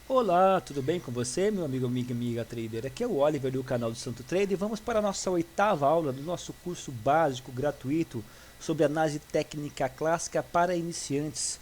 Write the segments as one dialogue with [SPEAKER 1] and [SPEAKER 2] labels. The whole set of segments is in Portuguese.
[SPEAKER 1] Olá, tudo bem com você, meu amigo, amiga trader? Aqui é o Oliver do canal do Santo Trader e vamos para a nossa oitava aula do nosso curso básico gratuito sobre análise técnica clássica para iniciantes,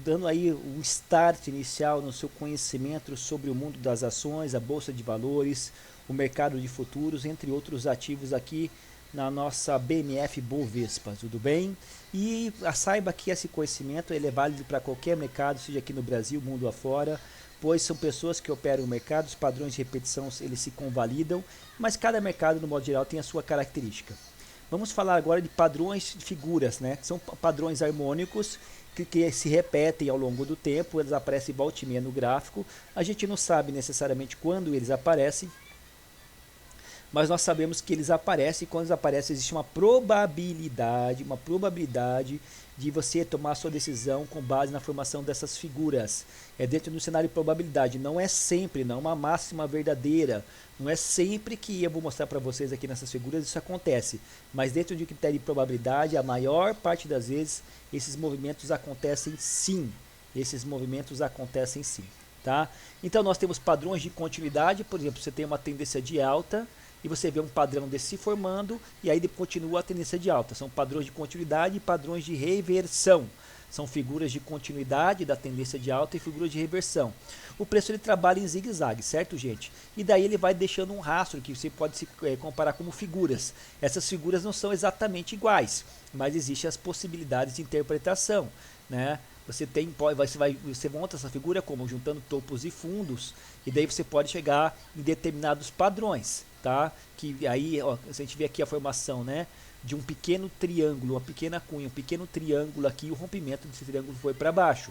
[SPEAKER 1] dando aí um start inicial no seu conhecimento sobre o mundo das ações, a bolsa de valores, o mercado de futuros, entre outros ativos aqui na nossa BMF Bovespa, tudo bem? E saiba que esse conhecimento ele é válido para qualquer mercado, seja aqui no Brasil, mundo afora, pois são pessoas que operam o mercado, os padrões de repetição eles se convalidam, mas cada mercado no modo geral tem a sua característica. Vamos falar agora de padrões de figuras, né? São padrões harmônicos que se repetem ao longo do tempo, eles aparecem volta e meia no gráfico. A gente não sabe necessariamente quando eles aparecem, mas nós sabemos que eles aparecem e quando eles aparecem existe uma probabilidade de você tomar a sua decisão com base na formação dessas figuras. É dentro do cenário de probabilidade, não é sempre, não é uma máxima verdadeira, não é sempre que eu vou mostrar para vocês aqui nessas figuras isso acontece, mas dentro de um critério de probabilidade, a maior parte das vezes esses movimentos acontecem sim, esses movimentos acontecem sim. Tá? Então nós temos padrões de continuidade, por exemplo, você tem uma tendência de alta, e você vê um padrão desse se formando e aí ele continua a tendência de alta. São padrões de continuidade e padrões de reversão. São figuras de continuidade da tendência de alta e figuras de reversão. O preço ele trabalha em zigue-zague, certo, gente? E daí ele vai deixando um rastro que você pode se comparar como figuras. Essas figuras não são exatamente iguais, mas existem as possibilidades de interpretação, né? Você monta essa figura como juntando topos e fundos e daí você pode chegar em determinados padrões, tá? Que aí, ó, a gente vê aqui a formação, né, de um pequeno triângulo, uma pequena cunha, um pequeno triângulo aqui, o rompimento desse triângulo foi para baixo,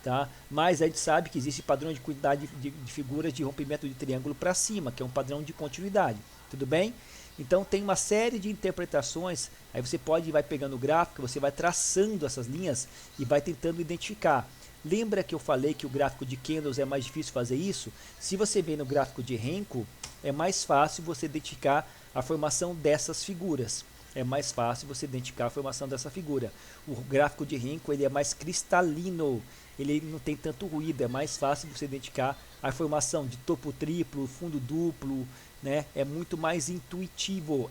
[SPEAKER 1] tá? Mas a gente sabe que existe padrão de quantidade de figuras de rompimento de triângulo para cima, que é um padrão de continuidade, tudo bem? Então tem uma série de interpretações, aí você vai pegando o gráfico, você vai traçando essas linhas e vai tentando identificar. Lembra que eu falei que o gráfico de candles é mais difícil fazer isso? Se você vê no gráfico de Renko, é mais fácil você identificar a formação dessas figuras. É mais fácil você identificar a formação dessa figura. O gráfico de Renko ele é mais cristalino, ele não tem tanto ruído, é mais fácil você identificar a formação de topo triplo, fundo duplo, né? É muito mais intuitivo,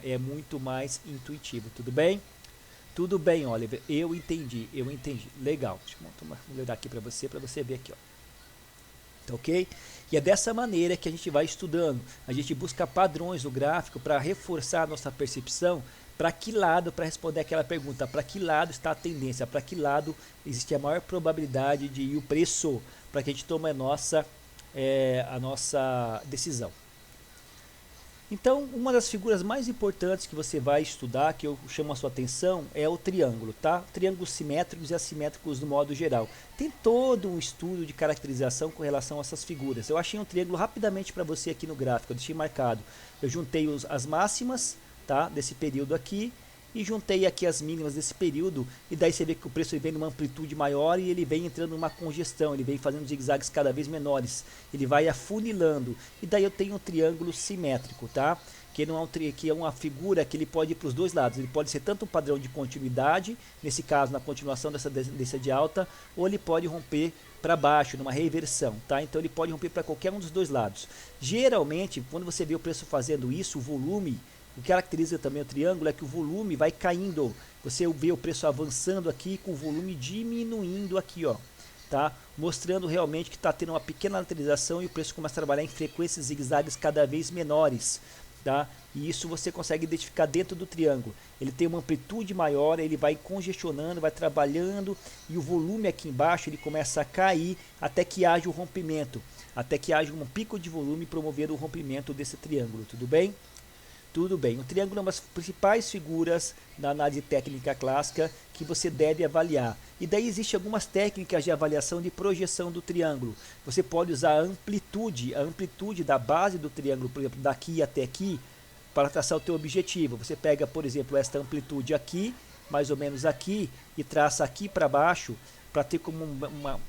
[SPEAKER 1] tudo bem? Tudo bem, Oliver, eu entendi, legal, deixa eu ler aqui para você ver aqui, ó. Tá ok? E é dessa maneira que a gente vai estudando, a gente busca padrões no gráfico para reforçar a nossa percepção, para que lado, para responder aquela pergunta, para que lado está a tendência, para que lado existe a maior probabilidade de ir o preço, para que a gente tome a nossa decisão. Então, uma das figuras mais importantes que você vai estudar, que eu chamo a sua atenção, é o triângulo, tá? Triângulos simétricos e assimétricos no modo geral. Tem todo um estudo de caracterização com relação a essas figuras. Eu achei um triângulo rapidamente para você aqui no gráfico, eu deixei marcado. Eu juntei as máximas, tá, desse período aqui, e juntei aqui as mínimas desse período, e daí você vê que o preço vem numa amplitude maior e ele vem entrando numa congestão, ele vem fazendo zigue-zagues cada vez menores, ele vai afunilando, e daí eu tenho um triângulo simétrico, tá? Que, não é que é uma figura que ele pode ir para os dois lados, ele pode ser tanto um padrão de continuidade, nesse caso na continuação dessa tendência de alta, ou ele pode romper para baixo, numa reversão, tá? Então ele pode romper para qualquer um dos dois lados. Geralmente, quando você vê o preço fazendo isso, o volume, o que caracteriza também o triângulo é que o volume vai caindo. Você vê o preço avançando aqui com o volume diminuindo aqui, ó, tá? Mostrando realmente que está tendo uma pequena lateralização e o preço começa a trabalhar em frequências zigue-zagues cada vez menores, tá? E isso você consegue identificar dentro do triângulo. Ele tem uma amplitude maior, ele vai congestionando, vai trabalhando e o volume aqui embaixo ele começa a cair até que haja o rompimento, até que haja um pico de volume promovendo o rompimento desse triângulo, tudo bem? Tudo bem, o triângulo é uma das principais figuras da análise técnica clássica que você deve avaliar. E daí existem algumas técnicas de avaliação de projeção do triângulo. Você pode usar a amplitude da base do triângulo, por exemplo, daqui até aqui, para traçar o teu objetivo. Você pega, por exemplo, esta amplitude aqui, mais ou menos aqui, e traça aqui para baixo, para ter como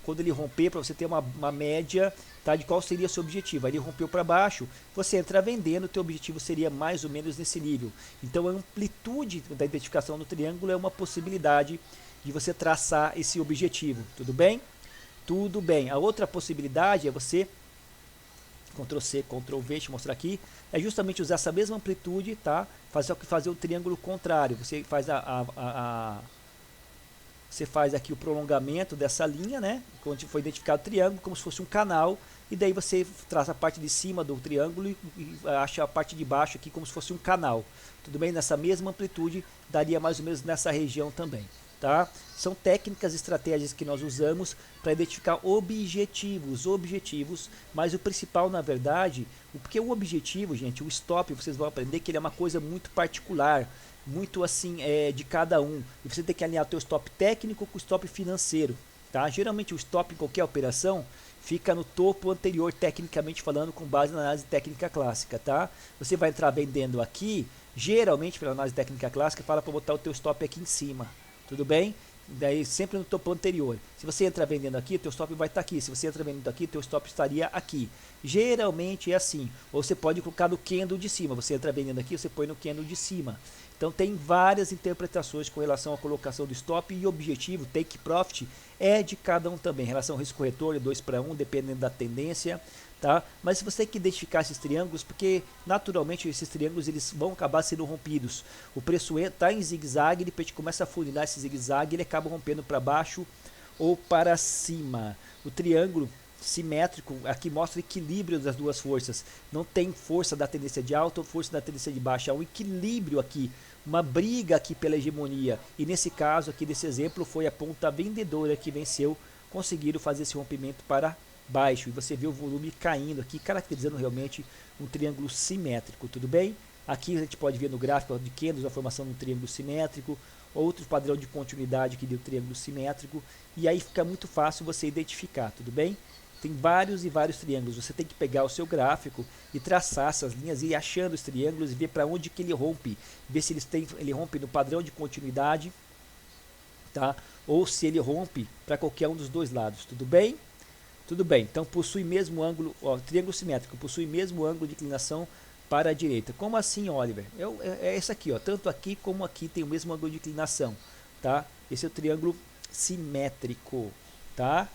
[SPEAKER 1] quando ele romper, para você ter uma média, tá, de qual seria o seu objetivo. Aí ele rompeu para baixo, você entra vendendo, o teu objetivo seria mais ou menos nesse nível. Então a amplitude da identificação do triângulo é uma possibilidade de você traçar esse objetivo, tudo bem? tudo bem. A outra possibilidade é você, Ctrl C, Ctrl V, deixa eu mostrar aqui, é justamente usar essa mesma amplitude, tá? Fazer o triângulo contrário. Você faz você faz aqui o prolongamento dessa linha, né? Onde foi identificado o triângulo, como se fosse um canal, e daí você traz a parte de cima do triângulo e acha a parte de baixo aqui como se fosse um canal. Tudo bem? Nessa mesma amplitude, daria mais ou menos nessa região também. Tá? São técnicas e estratégias que nós usamos para identificar objetivos, mas o principal na verdade, porque o objetivo, gente, o stop, vocês vão aprender que ele é uma coisa muito particular, muito assim, de cada um, e você tem que alinhar o teu stop técnico com o stop financeiro, tá? Geralmente o stop em qualquer operação fica no topo anterior, tecnicamente falando, com base na análise técnica clássica, tá? Você vai entrar vendendo aqui, geralmente pela análise técnica clássica, fala para botar o teu stop aqui em cima. Tudo bem? Daí sempre no topo anterior. Se você entra vendendo aqui, teu stop vai estar aqui. Se você entra vendendo aqui, teu stop estaria aqui. Geralmente é assim. Ou você pode colocar no candle de cima. Você entra vendendo aqui, você põe no candle de cima. Então tem várias interpretações com relação à colocação do stop e objetivo, take profit, é de cada um também. Em relação ao risco corretor, 2 para 1, dependendo da tendência. Tá? Mas você tem que identificar esses triângulos, porque naturalmente esses triângulos eles vão acabar sendo rompidos. O preço está em zigue-zague, de repente começa a funilar esse zigue-zague, ele acaba rompendo para baixo ou para cima. O triângulo simétrico aqui mostra o equilíbrio das duas forças. Não tem força da tendência de alta ou força da tendência de baixa, há um equilíbrio aqui, uma briga aqui pela hegemonia. E nesse caso aqui desse exemplo foi a ponta vendedora que venceu, conseguiram fazer esse rompimento para baixo, e você vê o volume caindo aqui, caracterizando realmente um triângulo simétrico, tudo bem? Aqui a gente pode ver no gráfico de candles a formação de um triângulo simétrico, outro padrão de continuidade que deu triângulo simétrico, e aí fica muito fácil você identificar, tudo bem? Tem vários e vários triângulos, você tem que pegar o seu gráfico e traçar essas linhas e ir achando os triângulos e ver para onde que ele rompe, ver se ele rompe no padrão de continuidade, tá? Ou se ele rompe para qualquer um dos dois lados, tudo bem? Tudo bem, então possui mesmo ângulo, ó, triângulo simétrico, possui mesmo ângulo de inclinação para a direita. Como assim, Oliver? É esse aqui, ó, tanto aqui como aqui tem o mesmo ângulo de inclinação, tá? Esse é o triângulo simétrico, tá?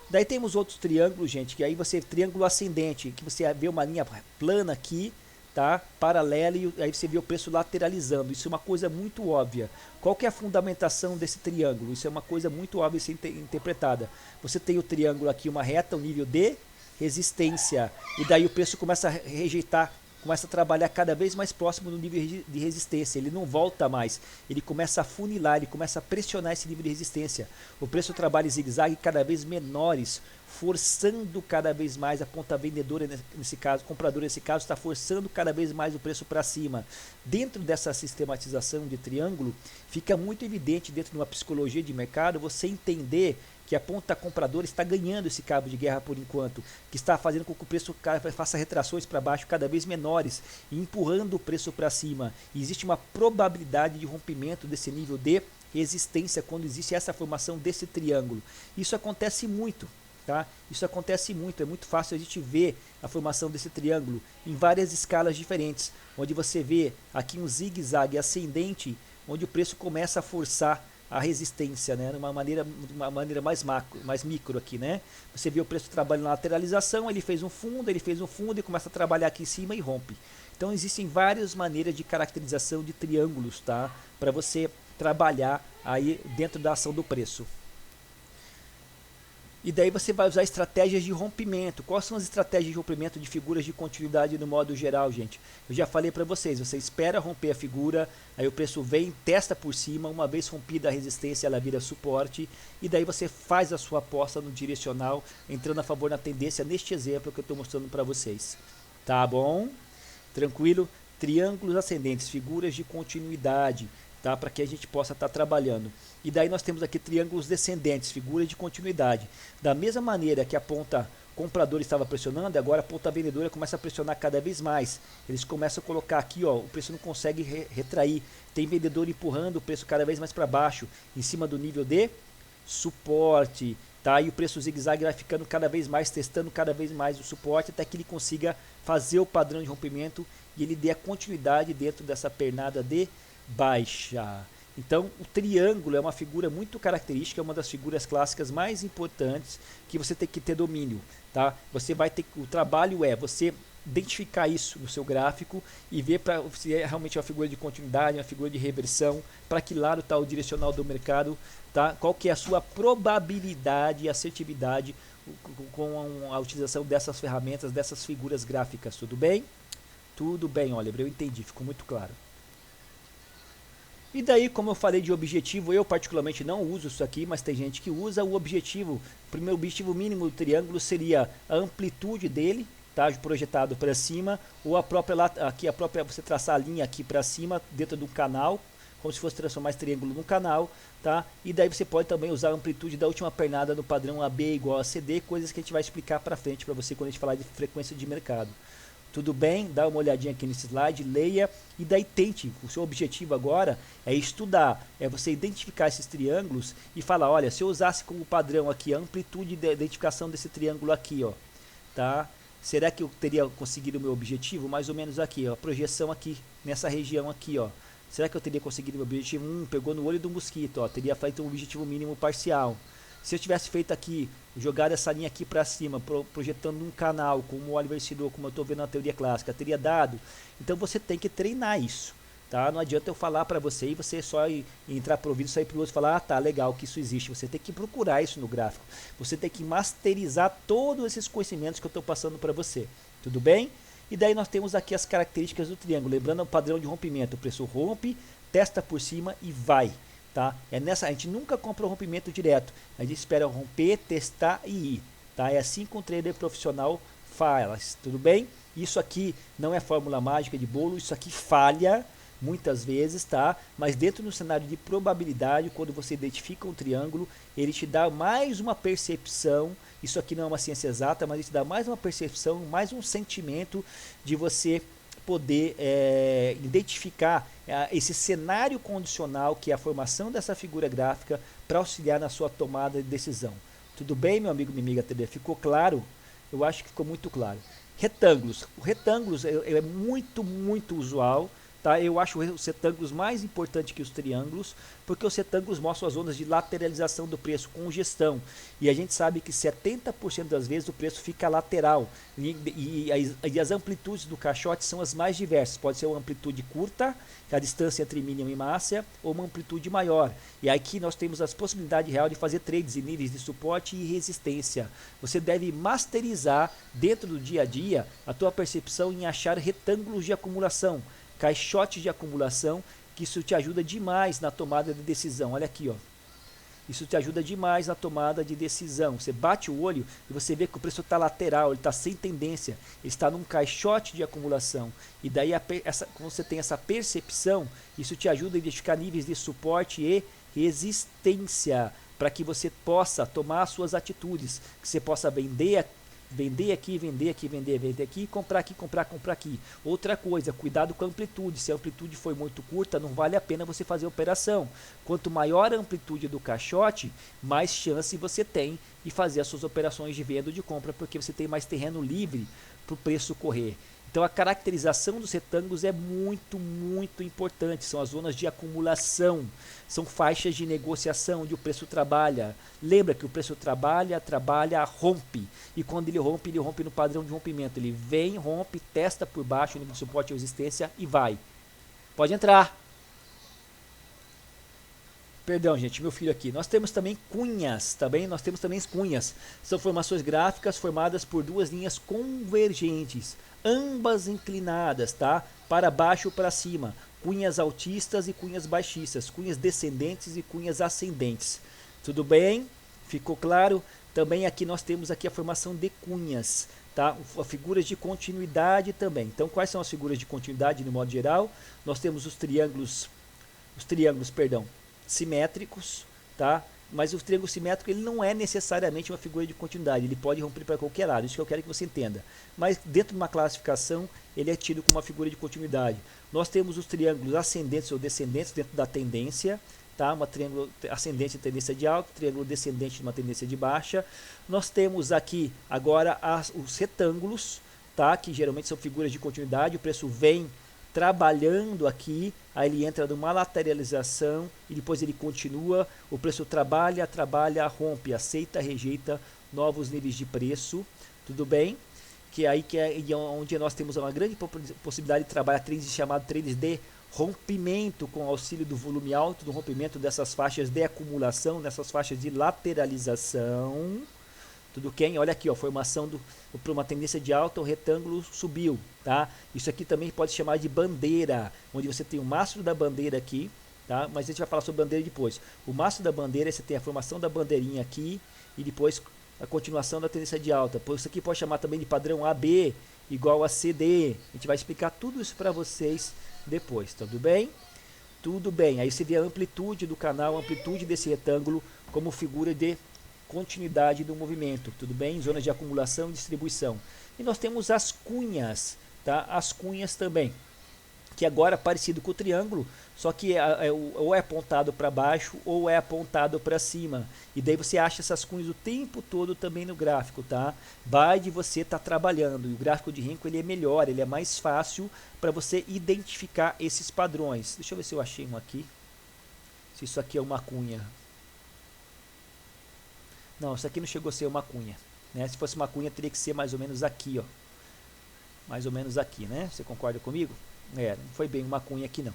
[SPEAKER 1] Daí temos outros triângulos, gente, que aí você, triângulo ascendente, que você vê uma linha plana aqui, tá? Paralela, e aí você vê o preço lateralizando. Isso é uma coisa muito óbvia. Qual que é a fundamentação desse triângulo? Isso é uma coisa muito óbvia de ser interpretada. Você tem o triângulo aqui, uma reta, um nível de resistência, e daí o preço começa a rejeitar, começa a trabalhar cada vez mais próximo do nível de resistência. Ele não volta mais, ele começa a funilar, ele começa a pressionar esse nível de resistência. O preço trabalha em zigue-zague cada vez menores, forçando cada vez mais a ponta vendedora, nesse caso, compradora nesse caso, está forçando cada vez mais o preço para cima. Dentro dessa sistematização de triângulo, fica muito evidente dentro de uma psicologia de mercado você entender que a ponta compradora está ganhando esse cabo de guerra por enquanto, que está fazendo com que o preço faça retrações para baixo cada vez menores e empurrando o preço para cima. E existe uma probabilidade de rompimento desse nível de resistência quando existe essa formação desse triângulo. Isso acontece muito. Tá? Isso acontece muito, é muito fácil a gente ver a formação desse triângulo em várias escalas diferentes, onde você vê aqui um zigue-zague ascendente, onde o preço começa a forçar a resistência, né? De uma maneira mais micro aqui, né? Você vê o preço trabalhando na lateralização, ele fez um fundo e começa a trabalhar aqui em cima e rompe. Então existem várias maneiras de caracterização de triângulos, tá? Para você trabalhar aí dentro da ação do preço. E daí você vai usar estratégias de rompimento. Quais são as estratégias de rompimento de figuras de continuidade no modo geral, gente? Eu já falei para vocês, você espera romper a figura, aí o preço vem, testa por cima, uma vez rompida a resistência ela vira suporte, e daí você faz a sua aposta no direcional, entrando a favor na tendência, neste exemplo que eu estou mostrando para vocês. Tá bom? Tranquilo? Triângulos ascendentes, figuras de continuidade, tá? Para que a gente possa estar trabalhando. E daí nós temos aqui triângulos descendentes, figuras de continuidade. Da mesma maneira que a ponta compradora estava pressionando, agora a ponta vendedora começa a pressionar cada vez mais. Eles começam a colocar aqui, ó, o preço não consegue retrair. Tem vendedor empurrando o preço cada vez mais para baixo, em cima do nível de suporte. Tá? E o preço zigue-zague vai ficando cada vez mais, testando cada vez mais o suporte, até que ele consiga fazer o padrão de rompimento e ele dê a continuidade dentro dessa pernada de baixa. Então, o triângulo é uma figura muito característica, é uma das figuras clássicas mais importantes que você tem que ter domínio, tá? Você vai ter, o trabalho é você identificar isso no seu gráfico e ver se é realmente uma figura de continuidade, uma figura de reversão, para que lado está o direcional do mercado, tá? Qual que é a sua probabilidade e assertividade com a utilização dessas ferramentas, dessas figuras gráficas, tudo bem? Tudo bem, Oliver, eu entendi, ficou muito claro. E daí, como eu falei de objetivo, eu particularmente não uso isso aqui, mas tem gente que usa. O objetivo, o primeiro objetivo mínimo do triângulo seria a amplitude dele, tá, projetado para cima, ou a própria você traçar a linha aqui para cima dentro do canal, como se fosse transformar esse triângulo num canal, tá? E daí você pode também usar a amplitude da última pernada no padrão AB igual a CD, coisas que a gente vai explicar para frente para você quando a gente falar de frequência de mercado. Tudo bem? Dá uma olhadinha aqui nesse slide, leia e daí tente. O seu objetivo agora é estudar, é você identificar esses triângulos e falar, olha, se eu usasse como padrão aqui a amplitude de identificação desse triângulo aqui, ó, tá? Será que eu teria conseguido o meu objetivo? Mais ou menos aqui, ó, projeção aqui, nessa região aqui, ó. Será que eu teria conseguido o meu objetivo? Pegou no olho do mosquito, ó, teria feito um objetivo mínimo parcial. Se eu tivesse feito aqui, jogado essa linha aqui para cima, projetando um canal, como o Oliver ensinou, como eu estou vendo na teoria clássica, teria dado. Então você tem que treinar isso, tá? Não adianta eu falar para você e você só entrar para o vídeo, sair para o outro e falar, ah, tá, legal que isso existe. Você tem que procurar isso no gráfico. Você tem que masterizar todos esses conhecimentos que eu estou passando para você. Tudo bem? E daí nós temos aqui as características do triângulo. Lembrando o padrão de rompimento. O preço rompe, testa por cima e vai. Tá? A gente nunca compra o rompimento direto, a gente espera romper, testar e ir, tá? É assim que um trader profissional faz, tudo bem? Isso aqui não é fórmula mágica de bolo, isso aqui falha muitas vezes, tá? Mas dentro do cenário de probabilidade, quando você identifica um triângulo, ele te dá mais uma percepção, isso aqui não é uma ciência exata, mas ele te dá mais uma percepção, mais um sentimento de você poder identificar esse cenário condicional que é a formação dessa figura gráfica para auxiliar na sua tomada de decisão. Tudo bem, meu amigo, minha amiga TD? Ficou claro? Eu acho que ficou muito claro. Retângulos. O retângulos é muito usual. Tá? Eu acho os retângulos mais importantes que os triângulos, porque os retângulos mostram as zonas de lateralização do preço, congestão. E a gente sabe que 70% das vezes o preço fica lateral. E as amplitudes do caixote são as mais diversas. Pode ser uma amplitude curta, que é a distância entre mínima e máxima, ou uma amplitude maior. E aqui nós temos as possibilidades real de fazer trades em níveis de suporte e resistência. Você deve masterizar dentro do dia a dia a tua percepção em achar retângulos de acumulação, caixotes de acumulação, que isso te ajuda demais na tomada de decisão. Olha aqui, ó. Isso te ajuda demais na tomada de decisão. Você bate o olho e você vê que o preço está lateral, ele está sem tendência, ele está num caixote de acumulação. E daí, quando você tem essa percepção, isso te ajuda a identificar níveis de suporte e resistência, para que você possa tomar as suas atitudes, que você possa vender aqui, vender aqui, comprar aqui. Outra coisa, cuidado com a amplitude. Se a amplitude for muito curta, não vale a pena você fazer a operação. Quanto maior a amplitude do caixote, mais chance você tem de fazer as suas operações de venda ou de compra, porque você tem mais terreno livre para o preço correr. Então a caracterização dos retângulos é muito importante. São as zonas de acumulação, são faixas de negociação onde o preço trabalha. Lembra que o preço trabalha, rompe. E quando ele rompe no padrão de rompimento. Ele vem, rompe, testa por baixo, nível de suporte e resistência e vai. Pode entrar. Perdão, gente, meu filho aqui. Nós temos também cunhas, cunhas. São formações gráficas formadas por duas linhas convergentes, ambas inclinadas, tá? Para baixo ou para cima. Cunhas altistas e cunhas baixistas, cunhas descendentes e cunhas ascendentes. Tudo bem? Ficou claro? Também aqui nós temos aqui a formação de cunhas, tá? Figuras de continuidade também. Então, quais são as figuras de continuidade no modo geral? Nós temos os triângulos, simétricos, tá? Mas o triângulo simétrico ele não é necessariamente uma figura de continuidade, ele pode romper para qualquer lado, isso que eu quero que você entenda. Mas dentro de uma classificação, ele é tido como uma figura de continuidade. Nós temos os triângulos ascendentes ou descendentes dentro da tendência, tá? Uma triângulo ascendente de tendência de alta, triângulo descendente de uma tendência de baixa. Nós temos aqui agora os retângulos, tá? Que geralmente são figuras de continuidade, o preço vem trabalhando aqui aí ele entra numa lateralização e depois ele continua, o preço trabalha, rompe, aceita, rejeita novos níveis de preço, tudo bem? Que aí onde nós temos uma grande possibilidade de trabalhar trades chamado trades de rompimento com auxílio do volume alto, do rompimento dessas faixas de acumulação, dessas faixas de lateralização. Tudo bem? Olha aqui, ó, formação para uma tendência de alta, o retângulo subiu, tá? Isso aqui também pode chamar de bandeira, onde você tem o mastro da bandeira aqui, tá? Mas a gente vai falar sobre bandeira depois. O mastro da bandeira, você tem a formação da bandeirinha aqui e depois a continuação da tendência de alta. Isso aqui pode chamar também de padrão AB igual a CD. A gente vai explicar tudo isso para vocês depois, tudo bem? Tudo bem. Aí você vê a amplitude do canal, a amplitude desse retângulo como figura de continuidade do movimento, tudo bem? Zonas de acumulação e distribuição. E nós temos as cunhas, tá? As cunhas também, que agora é parecido com o triângulo, só que ou é apontado para baixo ou é apontado para cima. E daí você acha essas cunhas o tempo todo também no gráfico, tá? Vai de você estar trabalhando. E o gráfico de Renko ele é melhor, ele é mais fácil para você identificar esses padrões. Deixa eu ver se eu achei um aqui. Se isso aqui é uma cunha. Não, isso aqui não chegou a ser uma cunha, né? Se fosse uma cunha, teria que ser mais ou menos aqui, ó. Mais ou menos aqui, né? Você concorda comigo? Não foi bem uma cunha aqui não,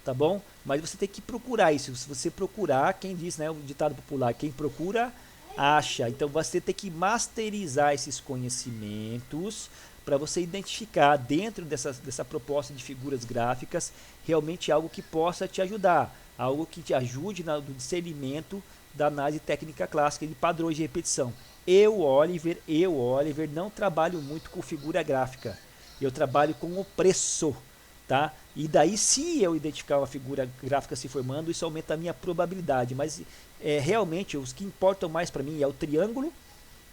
[SPEAKER 1] tá bom? Mas você tem que procurar isso. Se você procurar, quem diz, né? O ditado popular, quem procura, acha. Então você tem que masterizar esses conhecimentos para você identificar dentro dessa proposta de figuras gráficas realmente algo que possa te ajudar, algo que te ajude no discernimento da análise técnica clássica de padrões de repetição. Eu, Oliver, não trabalho muito com figura gráfica. Eu trabalho com o preço, tá? E daí, se eu identificar uma figura gráfica se formando, isso aumenta a minha probabilidade. Mas realmente, os que importam mais para mim é o triângulo,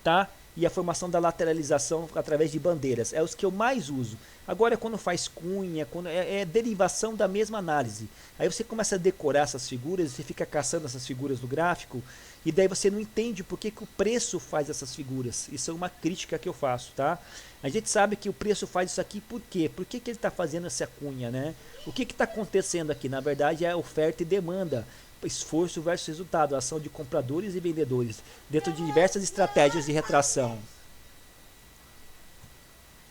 [SPEAKER 1] tá? E a formação da lateralização através de bandeiras. É os que eu mais uso. Agora, quando faz cunha, quando é derivação da mesma análise. Aí você começa a decorar essas figuras, você fica caçando essas figuras no gráfico, e daí você não entende por que o preço faz essas figuras. Isso é uma crítica que eu faço, tá? A gente sabe que o preço faz isso aqui por quê? Por que ele está fazendo essa cunha, né? O que está acontecendo aqui? Na verdade, é oferta e demanda. Esforço versus resultado, ação de compradores e vendedores, dentro de diversas estratégias de retração.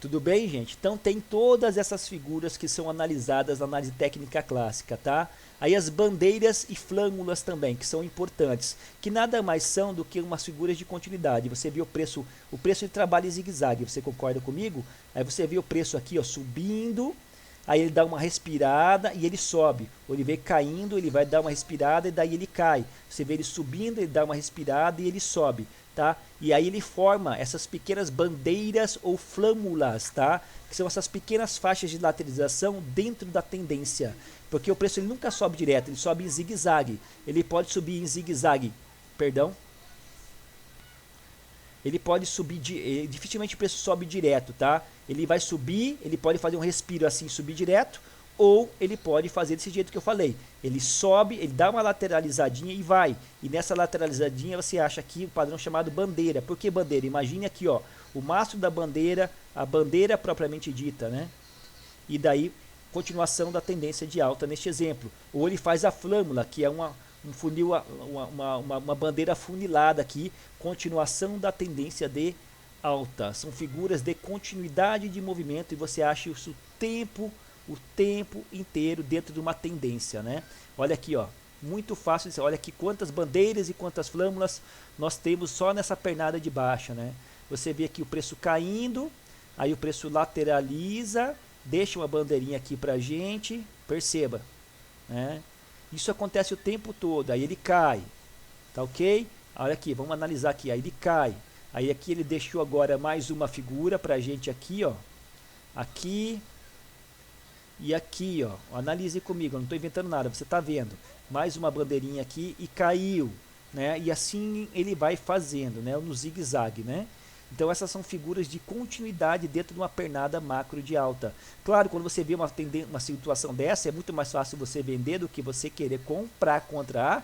[SPEAKER 1] Tudo bem, gente? Então tem todas essas figuras que são analisadas na análise técnica clássica, tá? Aí as bandeiras e flâmulas também, que são importantes, que nada mais são do que umas figuras de continuidade. Você viu o preço de trabalho em zigue-zague, você concorda comigo? Aí você vê o preço aqui, ó, subindo, aí ele dá uma respirada e ele sobe. Ou ele vem caindo, ele vai dar uma respirada e daí ele cai. Você vê ele subindo, ele dá uma respirada e ele sobe, tá? E aí ele forma essas pequenas bandeiras ou flâmulas, tá? Que são essas pequenas faixas de lateralização dentro da tendência. Porque o preço ele nunca sobe direto, ele sobe em zigue-zague. Ele pode subir em zigue-zague, perdão. Ele pode subir, dificilmente o preço sobe direto, tá? Ele vai subir, ele pode fazer um respiro assim, subir direto, ou ele pode fazer desse jeito que eu falei. Ele sobe, ele dá uma lateralizadinha e vai. E nessa lateralizadinha você acha aqui o padrão chamado bandeira. Por que bandeira? Imagine aqui, ó, o mastro da bandeira, a bandeira propriamente dita, né? E daí, continuação da tendência de alta neste exemplo. Ou ele faz a flâmula, que é um funil, uma bandeira funilada aqui, continuação da tendência de alta. São figuras de continuidade de movimento e você acha isso o tempo inteiro dentro de uma tendência, né? Olha aqui, ó, muito fácil. Olha aqui quantas bandeiras e quantas flâmulas nós temos só nessa pernada de baixa, né? Você vê aqui o preço caindo, aí o preço lateraliza, deixa uma bandeirinha aqui pra gente, perceba, né? Isso acontece o tempo todo, aí ele cai, tá ok? Olha aqui, vamos analisar aqui, aí ele cai, aí aqui ele deixou agora mais uma figura pra gente aqui, ó, aqui e aqui, ó, analise comigo, eu não estou inventando nada, você está vendo, mais uma bandeirinha aqui e caiu, né? E assim ele vai fazendo, né? No zigue-zague, né? Então essas são figuras de continuidade dentro de uma pernada macro de alta. Claro, quando você vê uma situação dessa, é muito mais fácil você vender do que você querer comprar contra a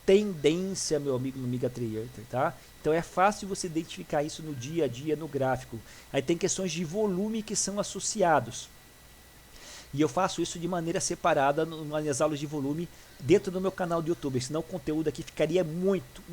[SPEAKER 1] tendência, meu amigo no MegaTrader, tá? Então é fácil você identificar isso no dia a dia, no gráfico. Aí tem questões de volume que são associados. E eu faço isso de maneira separada nas aulas de volume dentro do meu canal do YouTube, senão o conteúdo aqui ficaria muito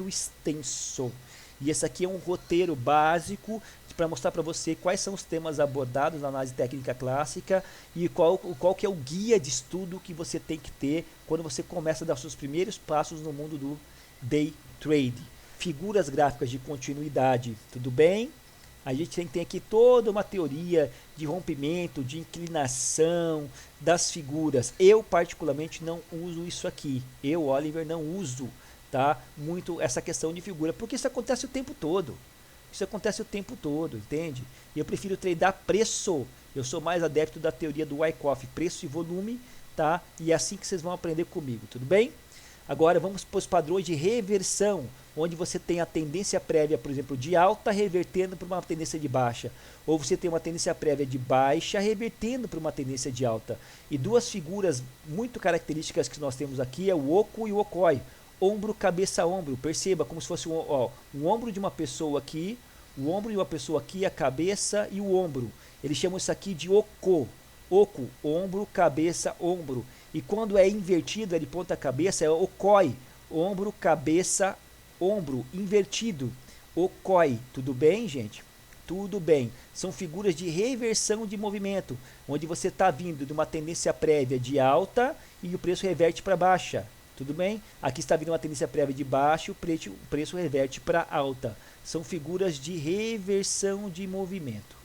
[SPEAKER 1] extenso. E esse aqui é um roteiro básico para mostrar para você quais são os temas abordados na análise técnica clássica e qual que é o guia de estudo que você tem que ter quando você começa a dar seus primeiros passos no mundo do day trade. Figuras gráficas de continuidade, tudo bem? A gente tem aqui toda uma teoria de rompimento, de inclinação das figuras. Eu particularmente não uso isso aqui. Eu, Oliver, não uso, tá, muito essa questão de figura, porque isso acontece o tempo todo. Isso acontece o tempo todo, entende? E eu prefiro tradar preço. Eu sou mais adepto da teoria do Wyckoff, preço e volume, tá? E é assim que vocês vão aprender comigo, tudo bem? Agora vamos para os padrões de reversão, onde você tem a tendência prévia, por exemplo, de alta revertendo para uma tendência de baixa, ou você tem uma tendência prévia de baixa revertendo para uma tendência de alta. E duas figuras muito características que nós temos aqui é o oco e o okoi. Ombro, cabeça, ombro. Perceba como se fosse um ombro de uma pessoa aqui, o ombro de uma pessoa aqui, a cabeça e o ombro. Eles chamam isso aqui de oko. Oco, ombro, cabeça, ombro. E quando é invertido, é de ponta cabeça, é okoi. Ombro, cabeça, ombro. Invertido. Okoi. Tudo bem, gente? Tudo bem. São figuras de reversão de movimento, onde você está vindo de uma tendência prévia de alta e o preço reverte para baixa. Tudo bem? Aqui está vindo uma tendência prévia de baixo, o preço reverte para alta. São figuras de reversão de movimento.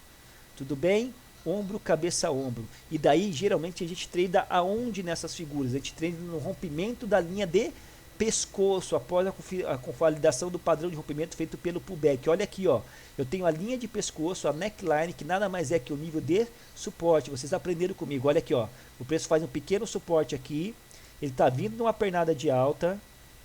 [SPEAKER 1] Tudo bem? Ombro, cabeça, ombro. E daí, geralmente, a gente trada aonde nessas figuras? A gente trada no rompimento da linha de pescoço, após a convalidação do padrão de rompimento feito pelo pullback. Olha aqui, ó. Eu tenho a linha de pescoço, a neckline, que nada mais é que o nível de suporte. Vocês aprenderam comigo. Olha aqui, ó. O preço faz um pequeno suporte aqui. Ele está vindo numa pernada de alta.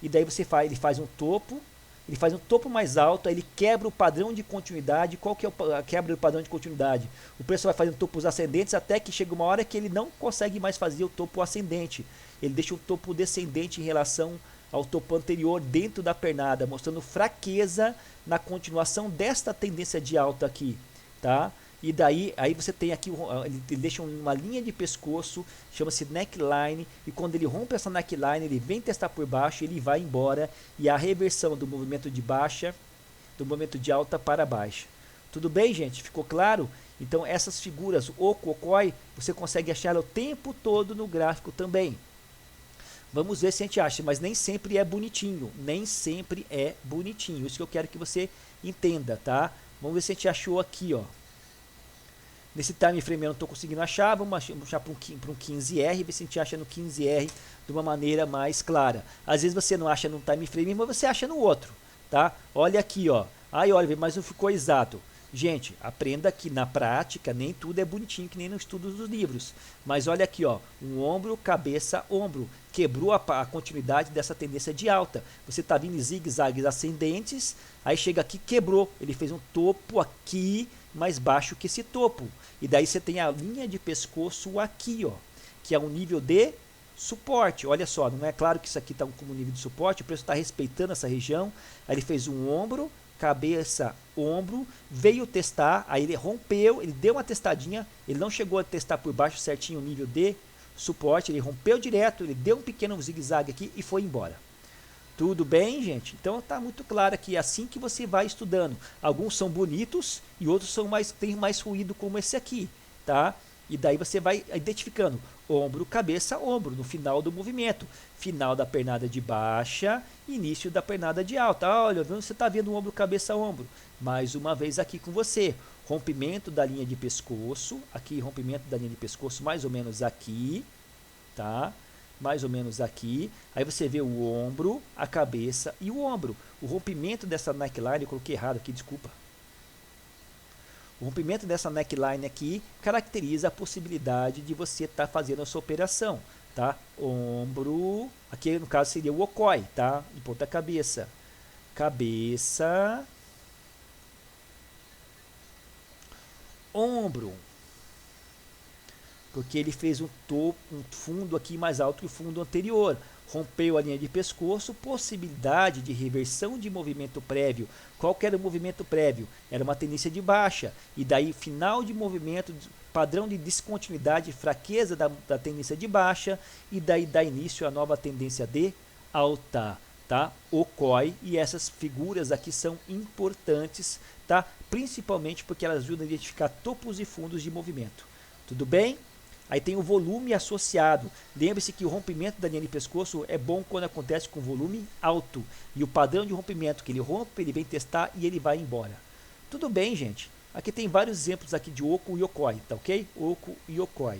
[SPEAKER 1] E daí ele faz um topo. Ele faz um topo mais alto, aí ele quebra o padrão de continuidade. Qual que é a quebra do padrão de continuidade? O preço vai fazendo topos ascendentes até que chega uma hora que ele não consegue mais fazer o topo ascendente. Ele deixa um topo descendente em relação ao topo anterior dentro da pernada, mostrando fraqueza na continuação desta tendência de alta aqui, tá? E daí aí você tem aqui, ele deixa uma linha de pescoço, chama-se neckline, e quando ele rompe essa neckline, ele vem testar por baixo, ele vai embora, e a reversão do movimento de baixa, do movimento de alta para baixa. Tudo bem, gente? Ficou claro? Então essas figuras, oco, okoi, você consegue achar o tempo todo no gráfico também. Vamos ver se a gente acha, mas nem sempre é bonitinho, nem sempre é bonitinho. Isso que eu quero que você entenda, tá? Vamos ver se a gente achou aqui, ó. Nesse time frame eu não estou conseguindo achar, vamos achar para um 15R, ver se a gente acha no 15R de uma maneira mais clara. Às vezes você não acha no time frame, mas você acha no outro, tá? Olha aqui, ó. Ai, Oliver, mas não ficou exato. Gente, aprenda que na prática nem tudo é bonitinho que nem no estudo dos livros. Mas olha aqui, ó, um ombro, cabeça, ombro. Quebrou a continuidade dessa tendência de alta. Você está vindo em zigue-zagues ascendentes, aí chega aqui, quebrou. Ele fez um topo aqui mais baixo que esse topo. E daí você tem a linha de pescoço aqui, ó, que é um nível de suporte. Olha só, não é claro que isso aqui está como nível de suporte, o preço está respeitando essa região. Aí ele fez um ombro, cabeça, ombro, veio testar, aí ele rompeu, ele deu uma testadinha, ele não chegou a testar por baixo certinho o nível de suporte, ele rompeu direto, ele deu um pequeno zigue-zague aqui e foi embora. Tudo bem, gente? Então tá muito claro aqui, é assim que você vai estudando. Alguns são bonitos e outros têm mais ruído como esse aqui, tá? E daí você vai identificando ombro, cabeça, ombro, no final do movimento. Final da pernada de baixa, início da pernada de alta. Olha, você está vendo o ombro, cabeça, ombro. Mais uma vez aqui com você. Rompimento da linha de pescoço. Aqui, rompimento da linha de pescoço, mais ou menos aqui, tá? Mais ou menos aqui. Aí você vê o ombro, a cabeça e o ombro. O rompimento dessa neckline, eu coloquei errado aqui, desculpa. O rompimento dessa neckline aqui caracteriza a possibilidade de você estar fazendo a sua operação, tá? Ombro, aqui no caso seria o okoi, tá? De ponta cabeça. Cabeça. Ombro. Porque ele fez um topo, um fundo aqui mais alto que o fundo anterior. rompeu a linha de pescoço, possibilidade de reversão de movimento prévio. Qual que era o movimento prévio? Era uma tendência de baixa, e daí final de movimento, padrão de descontinuidade, fraqueza da tendência de baixa, e daí dá início à nova tendência de alta, tá? Ocorre, e essas figuras aqui são importantes, tá? Principalmente porque elas ajudam a identificar topos e fundos de movimento. Tudo bem? Aí tem o volume associado. Lembre-se que o rompimento da linha de pescoço é bom quando acontece com volume alto. E o padrão de rompimento que ele rompe, ele vem testar e ele vai embora. Tudo bem, gente? Aqui tem vários exemplos aqui de oco e ocorre, tá ok? Oco e ocorre.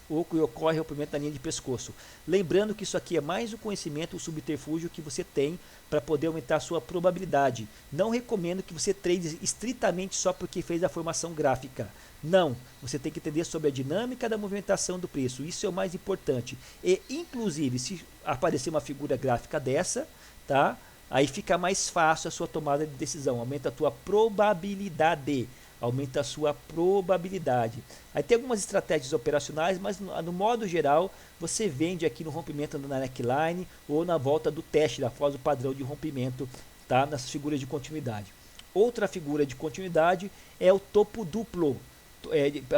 [SPEAKER 1] Oco e ocorre rompimento da linha de pescoço. Lembrando que isso aqui é mais o conhecimento, o subterfúgio que você tem para poder aumentar a sua probabilidade. Não recomendo que você trade estritamente só porque fez a formação gráfica. Não, você tem que entender sobre a dinâmica da movimentação do preço, isso é o mais importante. E inclusive, se aparecer uma figura gráfica dessa, tá? Aí fica mais fácil a sua tomada de decisão, aumenta a tua probabilidade. Aumenta a sua probabilidade. Aí tem algumas estratégias operacionais, mas no modo geral, você vende aqui no rompimento na neckline ou na volta do teste, da foz do padrão de rompimento, tá? Nas figuras de continuidade. Outra figura de continuidade é o topo duplo,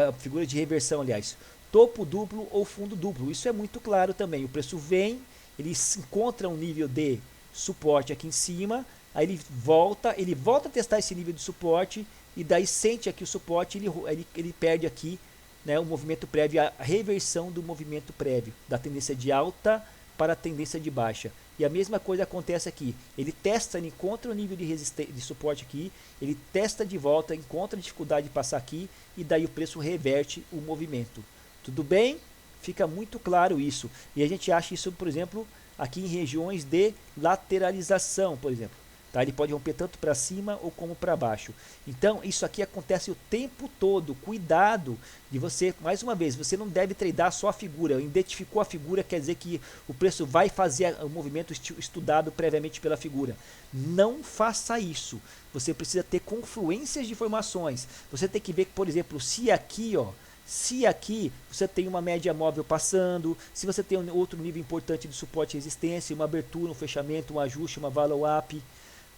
[SPEAKER 1] a figura de reversão, aliás. Topo duplo ou fundo duplo. Isso é muito claro também. O preço vem, ele encontra um nível de suporte aqui em cima, aí ele volta a testar esse nível de suporte, e daí sente aqui o suporte, ele perde aqui, né, o movimento prévio, a reversão do movimento prévio, da tendência de alta para a tendência de baixa. E a mesma coisa acontece aqui, ele testa, ele encontra o nível de suporte aqui, ele testa de volta, encontra dificuldade de passar aqui, e daí o preço reverte o movimento. Tudo bem? Fica muito claro isso. E a gente acha isso, por exemplo, aqui em regiões de lateralização, por exemplo. Tá? Ele pode romper tanto para cima ou como para baixo. Então, isso aqui acontece o tempo todo. Cuidado de você, mais uma vez, você não deve tradar só a figura. Identificou a figura, quer dizer que o preço vai fazer o movimento estudado previamente pela figura. Não faça isso. Você precisa ter confluências de informações. Você tem que ver, por exemplo, se aqui, ó, se aqui você tem uma média móvel passando, se você tem outro nível importante de suporte e resistência, uma abertura, um fechamento, um ajuste, uma follow-up,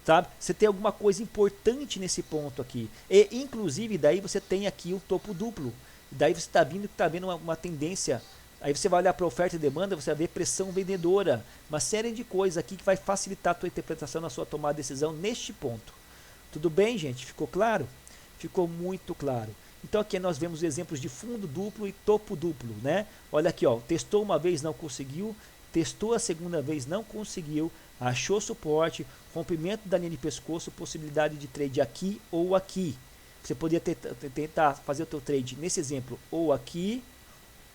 [SPEAKER 1] sabe? Você tem alguma coisa importante nesse ponto aqui. E inclusive daí você tem aqui o topo duplo. Daí você está vendo uma tendência. Aí você vai olhar para oferta e demanda, você vai ver pressão vendedora. Uma série de coisas aqui que vai facilitar a tua interpretação na sua tomada de decisão neste ponto. Tudo bem, gente? Ficou claro? Ficou muito claro. Então aqui nós vemos exemplos de fundo duplo e topo duplo, né? Olha aqui, ó, testou uma vez, não conseguiu, testou a segunda vez, não conseguiu, achou suporte, rompimento da linha de pescoço, possibilidade de trade aqui ou aqui. Você poderia tentar fazer o teu trade nesse exemplo ou aqui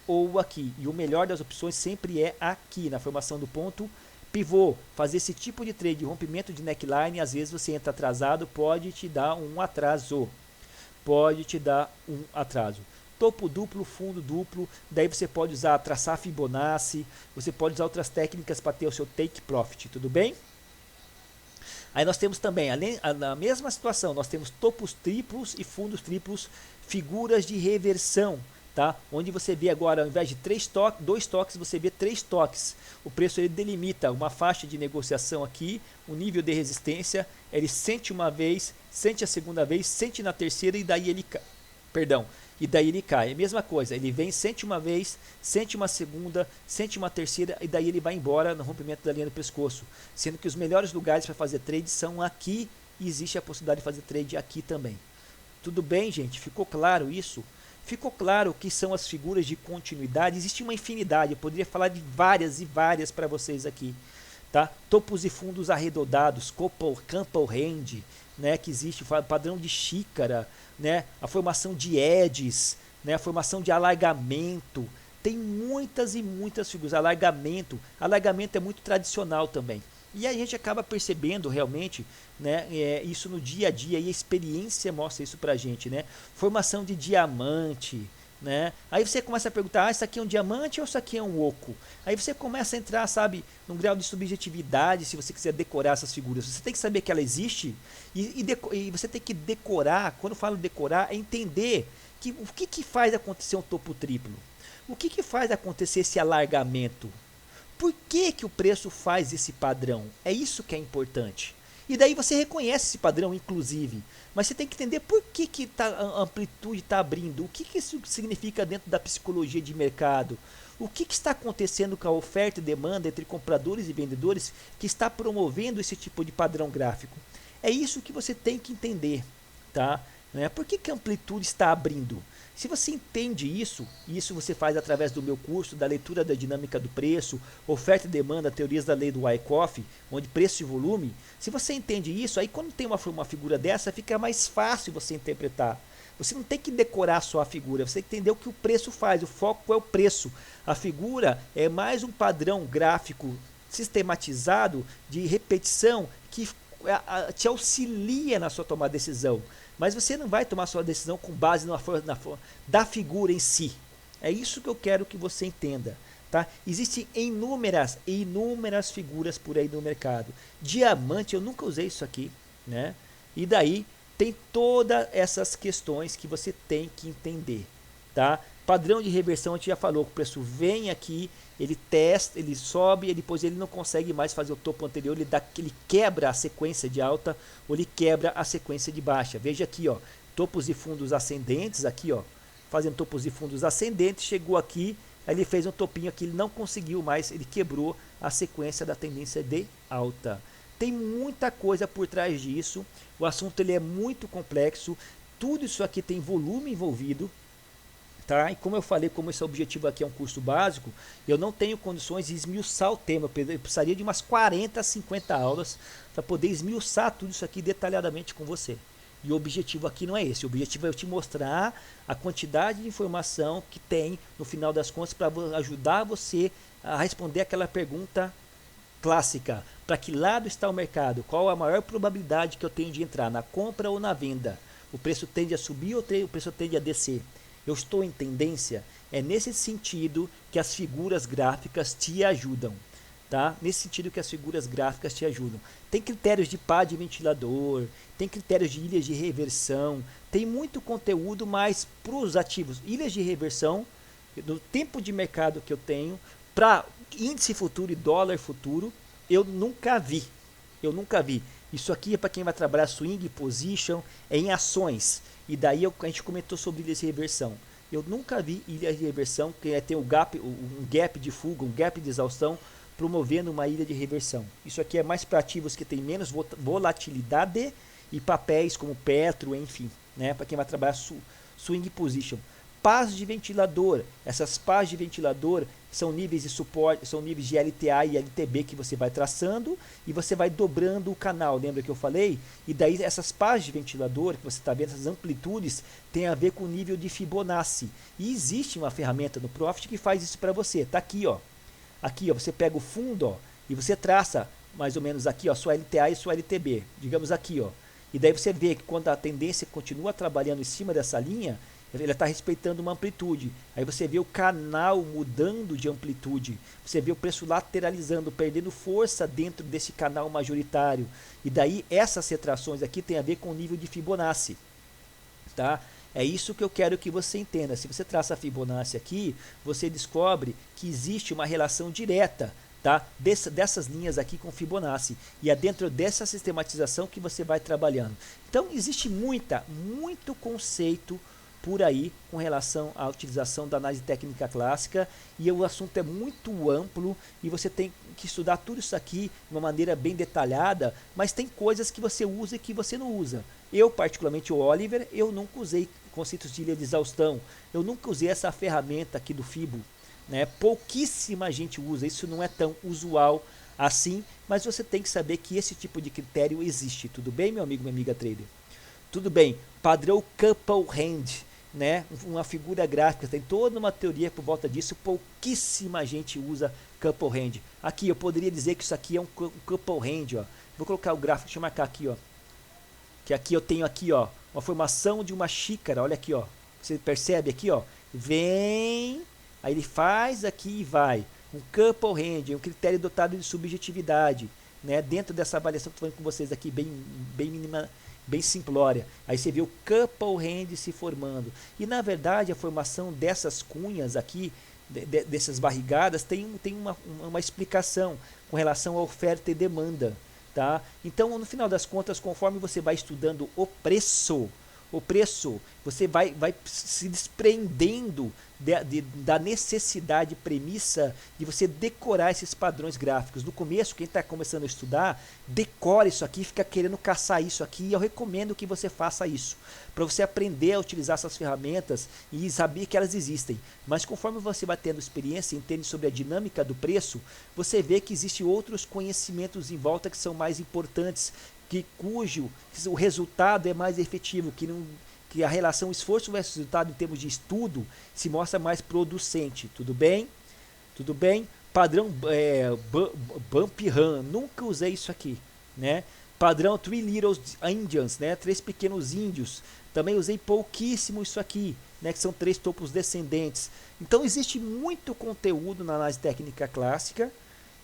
[SPEAKER 1] ou aqui. E o melhor das opções sempre é aqui, na formação do ponto pivô. Fazer esse tipo de trade, rompimento de neckline, às vezes você entra atrasado, pode te dar um atraso. Pode te dar um atraso. Topo duplo, fundo duplo, daí você pode usar traçar Fibonacci, você pode usar outras técnicas para ter o seu take profit, tudo bem? Aí nós temos também, na mesma situação, nós temos topos triplos e fundos triplos, figuras de reversão, tá? Onde você vê agora, ao invés de 2 toques, você vê 3 toques. O preço ele delimita uma faixa de negociação aqui, um nível de resistência, ele sente uma vez, sente a segunda vez, sente na terceira e daí ele cai. Perdão, e daí ele cai. É a mesma coisa, ele vem, sente uma vez, sente uma segunda, sente uma terceira e daí ele vai embora no rompimento da linha do pescoço. Sendo que os melhores lugares para fazer trade são aqui e existe a possibilidade de fazer trade aqui também. Tudo bem, gente? Ficou claro isso? Ficou claro o que são as figuras de continuidade? Existe uma infinidade, eu poderia falar de várias e várias para vocês aqui. Tá? Topos e fundos arredondados, Campbell Hand, né, que existe, o padrão de xícara, né, a formação de edges, né, a formação de alargamento. Tem muitas e muitas figuras. Alargamento é muito tradicional também. E a gente acaba percebendo realmente, né, isso no dia a dia, e a experiência mostra isso pra gente, né? Formação de diamante, né? Aí você começa a perguntar, isso aqui é um diamante ou isso aqui é um oco? Aí você começa a entrar, sabe, num grau de subjetividade, se você quiser decorar essas figuras. Você tem que saber que ela existe e você tem que decorar. Quando eu falo decorar, é entender que, o que faz acontecer um topo triplo. O que faz acontecer esse alargamento? por que, que o preço faz esse padrão? É isso que é importante. E daí você reconhece esse padrão, inclusive. Mas você tem que entender por que, que a amplitude está abrindo. O que, que isso significa dentro da psicologia de mercado. O que, que está acontecendo com a oferta e demanda entre compradores e vendedores que está promovendo esse tipo de padrão gráfico. É isso que você tem que entender. Tá? Por que, que a amplitude está abrindo? Se você entende isso, e isso você faz através do meu curso, da leitura da dinâmica do preço, oferta e demanda, teorias da lei do Wyckoff, onde preço e volume, se você entende isso, aí quando tem uma figura dessa, fica mais fácil você interpretar. Você não tem que decorar só a figura, você tem que entender o que o preço faz, o foco é o preço. A figura é mais um padrão gráfico sistematizado de repetição que te auxilia na sua tomada de decisão. Mas você não vai tomar sua decisão com base da figura em si. É isso que eu quero que você entenda. Tá? Existem inúmeras figuras por aí no mercado. Diamante, eu nunca usei isso aqui. Né? E daí tem todas essas questões que você tem que entender. Tá? Padrão de reversão, a gente já falou que o preço vem aqui, ele testa, ele sobe, e depois ele não consegue mais fazer o topo anterior, ele quebra a sequência de alta ou ele quebra a sequência de baixa. Veja aqui, ó, topos e fundos ascendentes, aqui, ó, fazendo topos e fundos ascendentes, chegou aqui, aí ele fez um topinho aqui, ele não conseguiu mais, ele quebrou a sequência da tendência de alta. Tem muita coisa por trás disso, o assunto ele é muito complexo, tudo isso aqui tem volume envolvido. Tá? E como eu falei, como esse objetivo aqui é um curso básico, eu não tenho condições de esmiuçar o tema. Eu precisaria de umas 40, 50 aulas para poder esmiuçar tudo isso aqui detalhadamente com você. E o objetivo aqui não é esse. O objetivo é eu te mostrar a quantidade de informação que tem, no final das contas, para ajudar você a responder aquela pergunta clássica. Para que lado está o mercado? Qual a maior probabilidade que eu tenho de entrar, na compra ou na venda? O preço tende a subir ou o preço tende a descer? Eu estou em tendência? É nesse sentido que as figuras gráficas te ajudam. Tá? Nesse sentido que as figuras gráficas te ajudam. Tem critérios de pá de ventilador, tem critérios de ilhas de reversão, tem muito conteúdo, mas para os ativos, ilhas de reversão, do tempo de mercado que eu tenho, para índice futuro e dólar futuro, eu nunca vi. Eu nunca vi. Isso aqui é para quem vai trabalhar swing position em ações. E daí a gente comentou sobre ilhas de reversão. Eu nunca vi ilhas de reversão que tem um gap de fuga, um gap de exaustão, promovendo uma ilha de reversão. Isso aqui é mais para ativos que tem menos volatilidade e papéis como Petro, enfim, né, para quem vai trabalhar swing position. Pás de ventilador. Essas pás de ventilador são níveis de suporte, são níveis de LTA e LTB que você vai traçando e você vai dobrando o canal. Lembra que eu falei? E daí essas pás de ventilador que você está vendo, essas amplitudes, tem a ver com o nível de Fibonacci. E existe uma ferramenta no Profit que faz isso para você. Tá aqui, ó. Aqui, ó, você pega o fundo, ó, e você traça mais ou menos aqui, ó, sua LTA e sua LTB. Digamos aqui, ó. E daí você vê que quando a tendência continua trabalhando em cima dessa linha, ele está respeitando uma amplitude. Aí você vê o canal mudando de amplitude. Você vê o preço lateralizando, perdendo força dentro desse canal majoritário. E daí essas retrações aqui tem a ver com o nível de Fibonacci. Tá? É isso que eu quero que você entenda. Se você traça a Fibonacci aqui, você descobre que existe uma relação direta, tá, dessas linhas aqui com Fibonacci. E é dentro dessa sistematização que você vai trabalhando. Então existe muito conceito por aí com relação à utilização da análise técnica clássica, e o assunto é muito amplo e você tem que estudar tudo isso aqui de uma maneira bem detalhada, mas tem coisas que você usa e que você não usa. Eu, particularmente o Oliver, eu nunca usei conceitos de ilha de exaustão, eu nunca usei essa ferramenta aqui do Fibo, né? Pouquíssima gente usa, isso não é tão usual assim, mas você tem que saber que esse tipo de critério existe. Tudo bem, meu amigo, minha amiga trader? Tudo bem, padrão Couple Hand, né? Uma figura gráfica, tem toda uma teoria por volta disso, pouquíssima gente usa Couple Hand. Aqui eu poderia dizer que isso aqui é um Couple Hand, ó. Vou colocar o gráfico, deixa eu marcar aqui, ó. Que aqui eu tenho aqui, ó, uma formação de uma xícara, olha aqui, ó. Você percebe aqui, ó, vem, aí ele faz aqui e vai. Um Couple Hand, um critério dotado de subjetividade, né? Dentro dessa avaliação que eu estou falando com vocês aqui, bem simplória. Aí você vê o Couple Hand se formando. E na verdade a formação dessas cunhas aqui dessas barrigadas tem uma explicação com relação à oferta e demanda. Tá? Então, no final das contas, conforme você vai estudando o preço, você vai se desprendendo da necessidade premissa de você decorar esses padrões gráficos. No começo, quem está começando a estudar, decora isso aqui, fica querendo caçar isso aqui, e eu recomendo que você faça isso, para você aprender a utilizar essas ferramentas e saber que elas existem. Mas conforme você vai tendo experiência e entende sobre a dinâmica do preço, você vê que existem outros conhecimentos em volta que são mais importantes, cujo o resultado é mais efetivo, que a relação esforço versus resultado em termos de estudo se mostra mais producente. Tudo bem? Tudo bem? Padrão Bump Run, nunca usei isso aqui, né? Padrão Three Little Indians, né? 3 pequenos índios, também usei pouquíssimo isso aqui, né? Que são 3 topos descendentes. Então existe muito conteúdo na análise técnica clássica,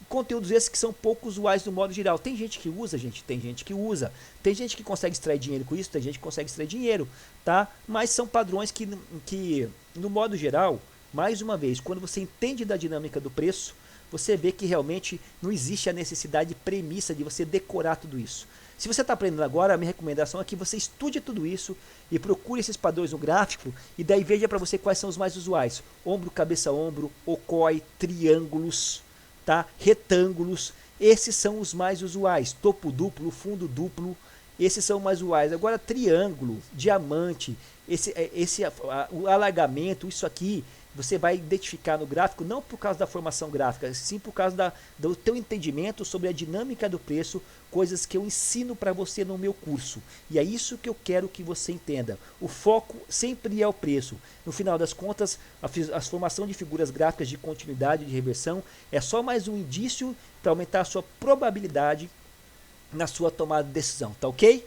[SPEAKER 1] conteúdos esses que são pouco usuais no modo geral. Tem gente que usa, gente, tem gente que usa. Tem gente que consegue extrair dinheiro com isso, tem gente que consegue extrair dinheiro, tá? Mas são padrões que no modo geral, mais uma vez, quando você entende da dinâmica do preço, você vê que realmente não existe a necessidade premissa de você decorar tudo isso. Se você está aprendendo agora, a minha recomendação é que você estude tudo isso e procure esses padrões no gráfico e daí veja para você quais são os mais usuais. Ombro, cabeça, ombro, ocói, triângulos, tá? Retângulos, esses são os mais usuais. Topo duplo, fundo duplo, esses são mais usuais. Agora triângulo, diamante, o alargamento, isso aqui você vai identificar no gráfico não por causa da formação gráfica, sim por causa do teu entendimento sobre a dinâmica do preço, coisas que eu ensino para você no meu curso. E é isso que eu quero que você entenda. O foco sempre é o preço. No final das contas, a formação de figuras gráficas de continuidade e de reversão é só mais um indício para aumentar a sua probabilidade na sua tomada de decisão. Tá ok?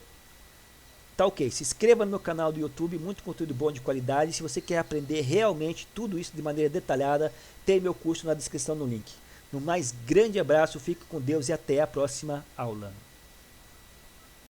[SPEAKER 1] Tá ok, se inscreva no meu canal do YouTube, muito conteúdo bom de qualidade. Se você quer aprender realmente tudo isso de maneira detalhada, tem meu curso na descrição no link. No mais grande abraço, fique com Deus e até a próxima aula.